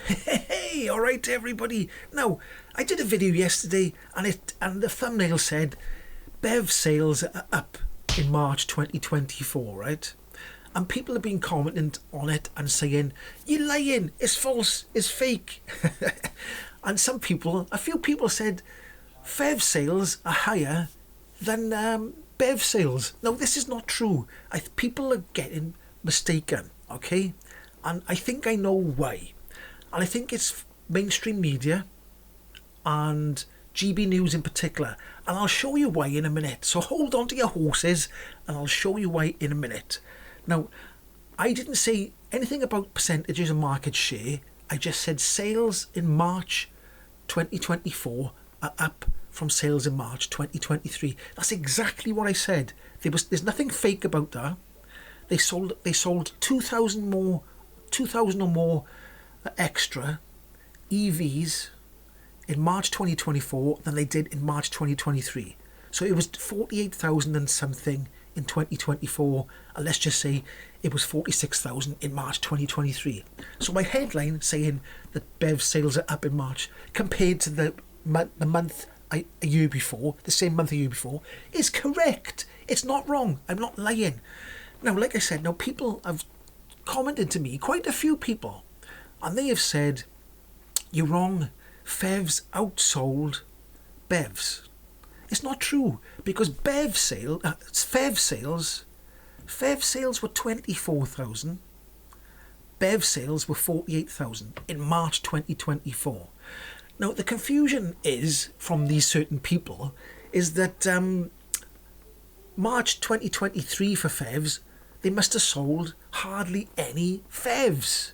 Hey, all right, everybody. Now, I did a video yesterday, and the thumbnail said BEV sales are up in March 2024, right? And people have been commenting on it and saying, "You're lying. It's false. It's fake." And a few people said, "BEV sales are higher than BEV sales." Now, this is not true. People are getting mistaken, okay? And I think I know why. And I think it's mainstream media and GB News in particular. And I'll show you why in a minute. So hold on to your horses and I'll show you why in a minute. Now, I didn't say anything about percentages and market share. I just said sales in March 2024 are up from sales in March 2023. That's exactly what I said. There's nothing fake about that. They sold 2,000 or more extra EVs in March 2024 than they did in March 2023. So it was 48,000 and something in 2024, and let's just say it was 46,000 in March 2023. So my headline saying that BEV sales are up in March compared to the month a year before, the same month a year before, is correct. It's not wrong. I'm not lying. Now, like I said, people have commented to me, quite a few people, and they have said, "You're wrong, PHEVs outsold BEVs." It's not true, because PHEV sales were 24,000, BEV sales were 48,000 in March 2024. Now, the confusion is, from these certain people, is that March 2023 for PHEVs, they must have sold hardly any PHEVs.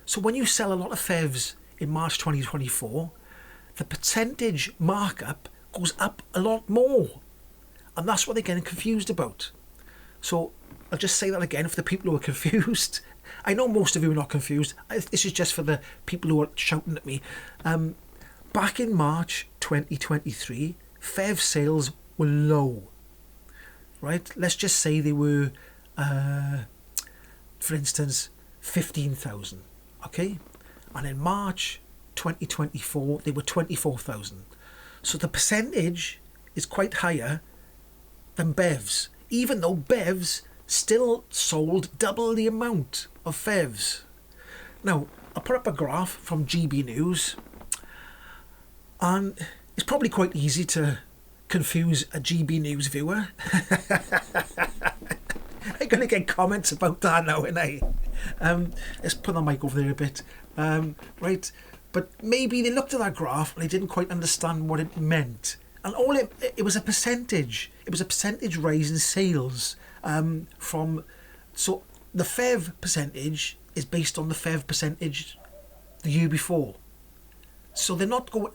So when you sell a lot of PHEVs in March 2024, the percentage markup goes up a lot more. And that's what they're getting confused about. So I'll just say that again for the people who are confused. I know most of you are not confused. This is just for the people who are shouting at me. Back in March 2023, PHEV sales were low. Right? Let's just say they were, for instance, 15,000. Okay? And in March 2024, they were 24,000. So the percentage is quite higher than BEVs, even though BEVs still sold double the amount of PHEVs. Now, I'll put up a graph from GB News, and it's probably quite easy to confuse a GB News viewer. I'm going to get comments about that now, aren't I? Let's put the mic over there a bit. Right, but maybe they looked at that graph and they didn't quite understand what it meant. And it was a percentage. It was a percentage rise in sales so the PHEV percentage is based on the PHEV percentage the year before. So they're not going.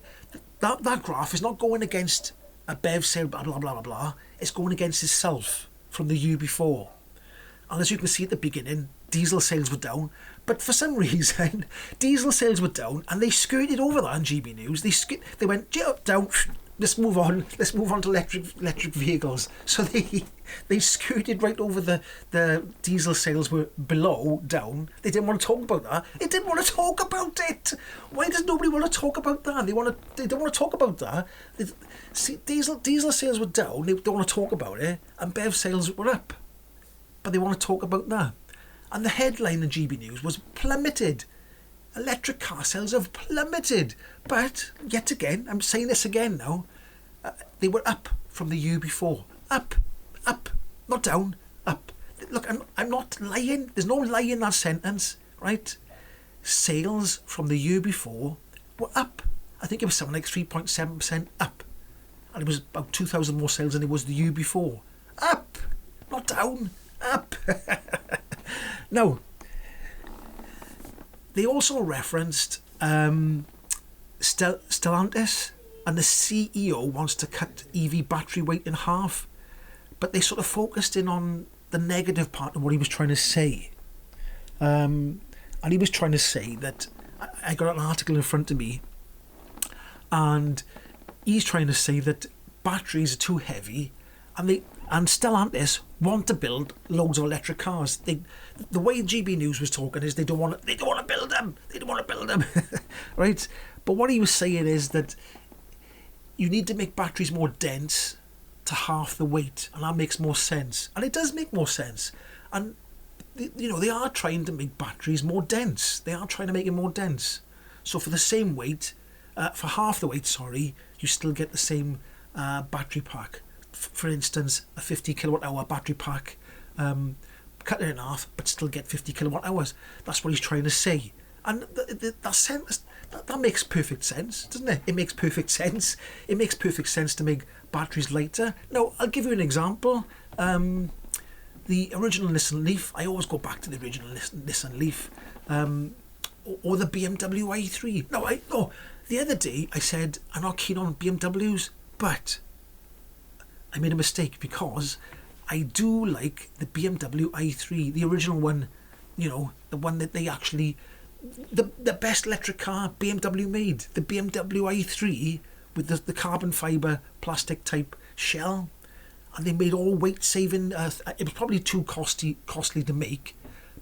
That graph is not going against a BEV sale, blah blah blah blah blah. It's going against itself from the year before. And as you can see at the beginning, diesel sales were down. But for some reason, diesel sales were down, and they skirted over that on GB News. They went down. Let's move on. Let's move on to electric vehicles. So they skirted right over the diesel sales were down. They didn't want to talk about that. They didn't want to talk about it. Why does nobody want to talk about that? They don't want to talk about that. Diesel sales were down. They don't want to talk about it, and BEV sales were up, but they want to talk about that. And the headline in GB News was plummeted. Electric car sales have plummeted. But, yet again, I'm saying this again now, they were up from the year before. Up, not down, up. Look, I'm not lying. There's no lie in that sentence, right? Sales from the year before were up. I think it was something like 3.7% up. And it was about 2,000 more sales than it was the year before. Up, not down, up. Now, they also referenced Stellantis, and the CEO wants to cut EV battery weight in half, but they sort of focused in on the negative part of what he was trying to say. And he was trying to say that, I got an article in front of me, and he's trying to say that batteries are too heavy, and And Stellantis want to build loads of electric cars. The way GB News was talking is they don't want to build them, right? But what he was saying is that you need to make batteries more dense to half the weight, and that makes more sense. And it does make more sense. And they are trying to make batteries more dense. They are trying to make it more dense. So for the same weight, for half the weight, you still get the same battery pack. For instance, a 50 kilowatt hour battery pack, cut it in half, but still get 50 kilowatt hours. That's what he's trying to say. And that makes perfect sense, doesn't it? It makes perfect sense. It makes perfect sense to make batteries lighter. Now, I'll give you an example. The original Nissan Leaf, I always go back to the original Nissan Leaf, or the BMW i3. No, the other day I said I'm not keen on BMWs, but I made a mistake because I do like the BMW i3, the original one, the one that they actually, the best electric car BMW made, the BMW i3 with the carbon fibre plastic type shell. And they made all weight saving. It was probably too costly to make,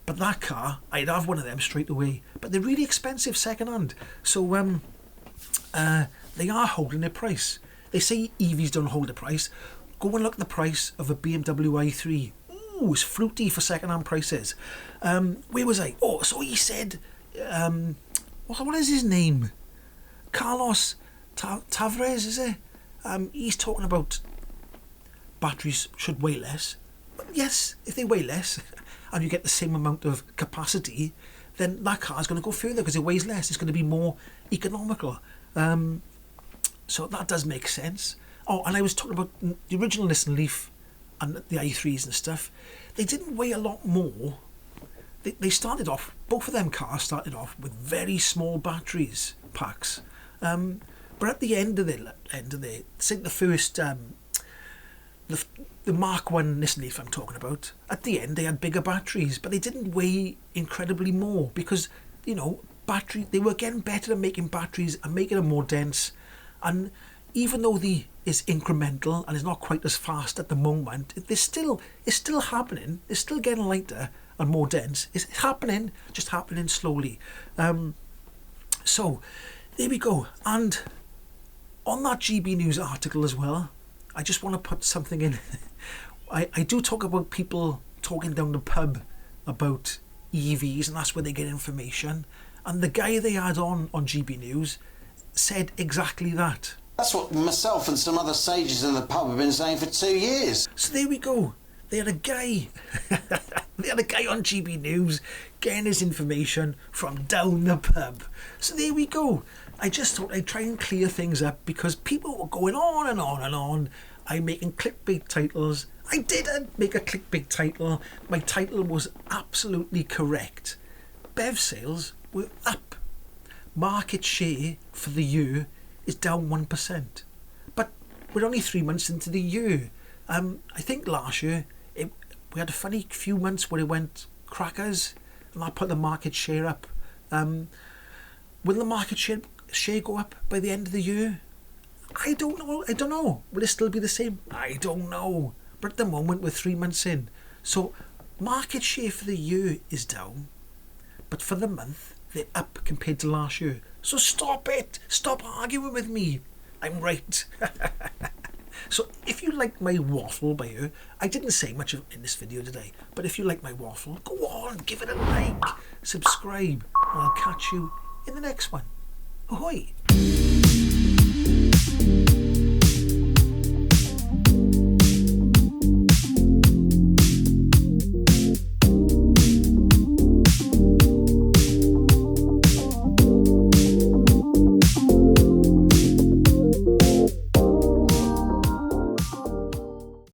but that car, I'd have one of them straight away. But they're really expensive second hand, so they are holding their price. They say EVs don't hold the price. Go and look at the price of a BMW i3. Ooh, it's fruity for second hand prices. Where was I? Oh, so he said, what is his name? Carlos Tavares, is it? He's talking about batteries should weigh less. But yes, if they weigh less and you get the same amount of capacity, then that car is going to go further because it weighs less. It's going to be more economical. So that does make sense. Oh, and I was talking about the original Nissan Leaf and the i3s and stuff. They didn't weigh a lot more. They started off, both of them cars started off with very small batteries packs. But at the end of the say the first the Mark 1 Nissan Leaf I'm talking about, at the end they had bigger batteries, but they didn't weigh incredibly more because, they were getting better at making batteries and making them more dense. And even though it's incremental and it's not quite as fast at the moment, it's still happening. It's still getting lighter and more dense. It's happening, just happening slowly. So there we go. And on that GB News article as well, I just want to put something in. I do talk about people talking down the pub about EVs, and that's where they get information. And the guy they had on GB News said exactly that. That's what myself and some other sages in the pub have been saying for 2 years. So there we go. They had a guy on GB News getting his information from down the pub. So there we go. I just thought I'd try and clear things up because people were going on and on and on. I'm making clickbait titles. I didn't make a clickbait title. My title was absolutely correct. BEV sales were up. Market share for the year is down 1%. But we're only 3 months into the year. I think last year we had a funny few months where it went crackers, and that put the market share up. Will the market share go up by the end of the year? I don't know. Will it still be the same? I don't know. But at the moment we're 3 months in. So market share for the year is down, but for the month they're up compared to last year. So stop it. Stop arguing with me. I'm right. So if you like my waffle by you, I didn't say much in this video today, but if you like my waffle, go on, give it a like, subscribe, and I'll catch you in the next one. Ahoy!